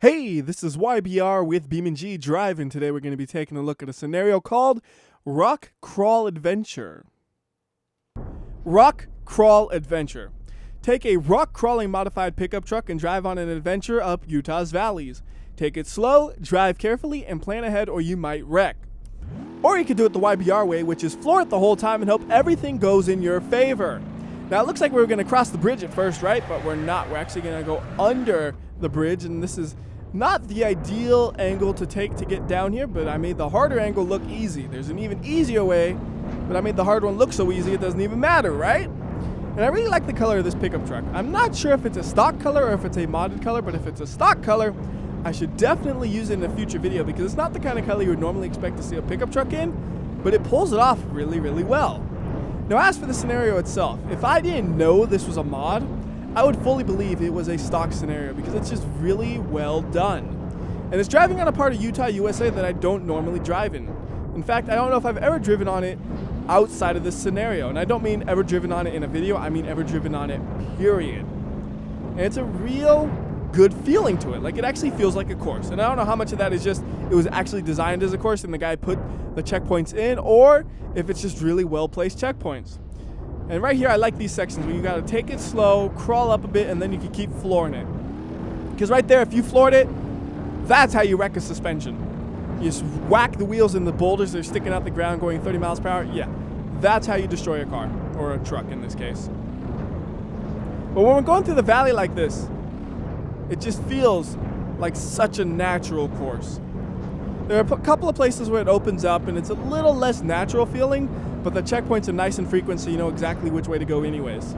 Hey, this is WhyBeAre with BeamNG.drive, and today we're going to be taking a look at a scenario called Rock Crawl Adventure. Rock Crawl Adventure. Take a rock crawling modified pickup truck and drive on an adventure up Utah's valleys. Take it slow, drive carefully, and plan ahead or you might wreck. Or you could do it the WhyBeAre way, which is floor it the whole time and hope everything goes in your favor. Now it looks like we were going to cross the bridge at first, right? But we're not. We're actually going to go under the bridge, and this is not the ideal angle to take to get down here, but I made the harder angle look easy. There's an even easier way, but I made the hard one look so easy it doesn't even matter, right? And I really like the color of this pickup truck. I'm not sure if it's a stock color or if it's a modded color, but if it's a stock color, I should definitely use it in a future video because it's not the kind of color you would normally expect to see a pickup truck in, but it pulls it off really, really well. Now as for the scenario itself, if I didn't know this was a mod, I would fully believe it was a stock scenario because it's just really well done. And it's driving on a part of Utah, USA that I don't normally drive in. In fact, I don't know if I've ever driven on it outside of this scenario. And I don't mean ever driven on it in a video, I mean ever driven on it, period. And it's a real good feeling to it. Like, it actually feels like a course. And I don't know how much of that is just it was actually designed as a course and the guy put the checkpoints in, or if it's just really well-placed checkpoints. And right here, I like these sections where you got to take it slow, crawl up a bit, and then you can keep flooring it. Because right there, if you floored it, that's how you wreck a suspension. You just whack the wheels in the boulders, they're sticking out the ground going 30 miles per hour. Yeah, that's how you destroy a car, or a truck in this case. But when we're going through the valley like this, it just feels like such a natural course. There are a couple of places where it opens up and it's a little less natural feeling, but the checkpoints are nice and frequent, so you know exactly which way to go anyways.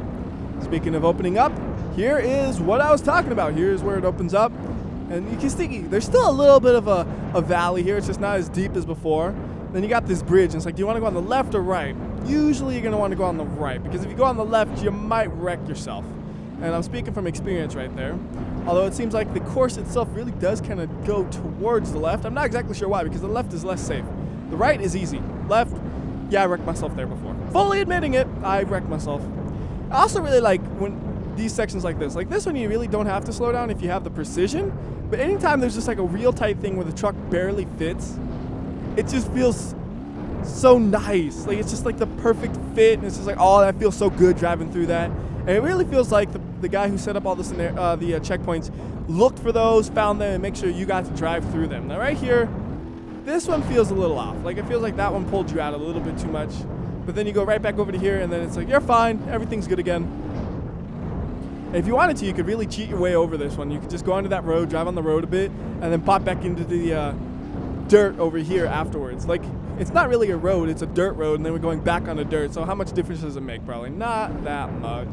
Speaking of opening up, here is what I was talking about. Here's where it opens up. And you can see there's still a little bit of a valley here. It's just not as deep as before. Then you got this bridge, and it's like, do you want to go on the left or right? Usually you're going to want to go on the right, because if you go on the left, you might wreck yourself. And I'm speaking from experience right there. Although it seems like the course itself really does kind of go towards the left. I'm not exactly sure why, because the left is less safe. The right is easy. Left, yeah, I wrecked myself there before. Fully admitting it, I wrecked myself. I also really like when these sections like this one, you really don't have to slow down if you have the precision. But anytime there's just like a real tight thing where the truck barely fits, it just feels so nice. Like, it's just like the perfect fit, and it's just like, oh, that feels so good driving through that. And it really feels like the guy who set up all the checkpoints looked for those, found them, and make sure you got to drive through them. Now right here, this one feels a little off. Like, it feels like that one pulled you out a little bit too much. But then you go right back over to here, and then it's like, you're fine, everything's good again. And if you wanted to, you could really cheat your way over this one. You could just go onto that road, drive on the road a bit, and then pop back into the dirt over here afterwards. Like, it's not really a road, it's a dirt road, and then we're going back on the dirt. So how much difference does it make? Probably not that much.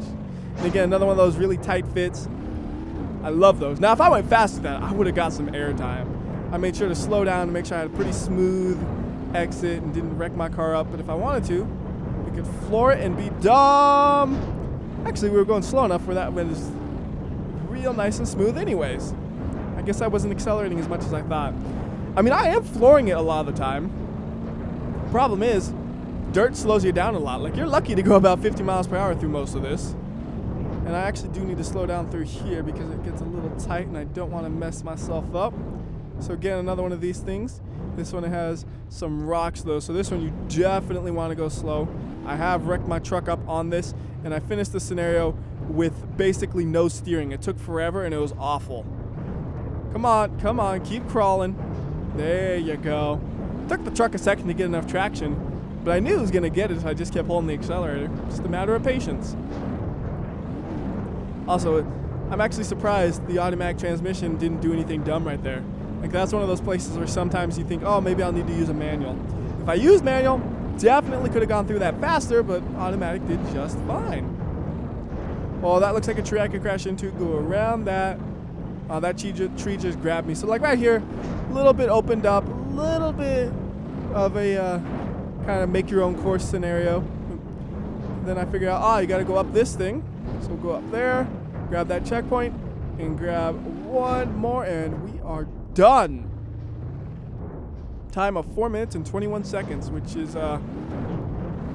And again, another one of those really tight fits. I love those. Now, if I went fast with that, I would have got some air time. I made sure to slow down to make sure I had a pretty smooth exit and didn't wreck my car up. But if I wanted to, we could floor it and be dumb. Actually, we were going slow enough where that was real nice and smooth anyways. I guess I wasn't accelerating as much as I thought. I mean, I am flooring it a lot of the time. Problem is, dirt slows you down a lot. Like, you're lucky to go about 50 miles per hour through most of this. And I actually do need to slow down through here because it gets a little tight and I don't want to mess myself up. So again, another one of these things. This one has some rocks though, so this one you definitely want to go slow. I have wrecked my truck up on this, and I finished the scenario with basically no steering. It took forever and it was awful. Come on, keep crawling. There you go. It took the truck a second to get enough traction, but I knew it was going to get it if I just kept holding the accelerator. Just a matter of patience. Also, I'm actually surprised the automatic transmission didn't do anything dumb right there. Like, that's one of those places where sometimes you think, oh, maybe I'll need to use a manual. If I used manual, definitely could have gone through that faster, but automatic did just fine. Oh, that looks like a tree I could crash into. Go around that. That tree just grabbed me. So, like, right here, a little bit opened up, a little bit of a kind of make your own course scenario. Then I figure out, you got to go up this thing. So we'll go up there, grab that checkpoint, and grab one more, and we are done. Time of 4 minutes and 21 seconds, which is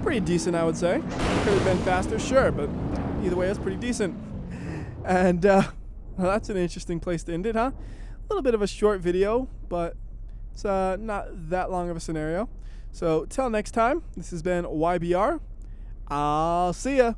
pretty decent, I would say. Could have been faster, sure, but either way, it's pretty decent. And well, that's an interesting place to end it, huh? little bit of a short video, but it's not that long of a scenario. So till next time, this has been WhyBeAre. I'll see ya.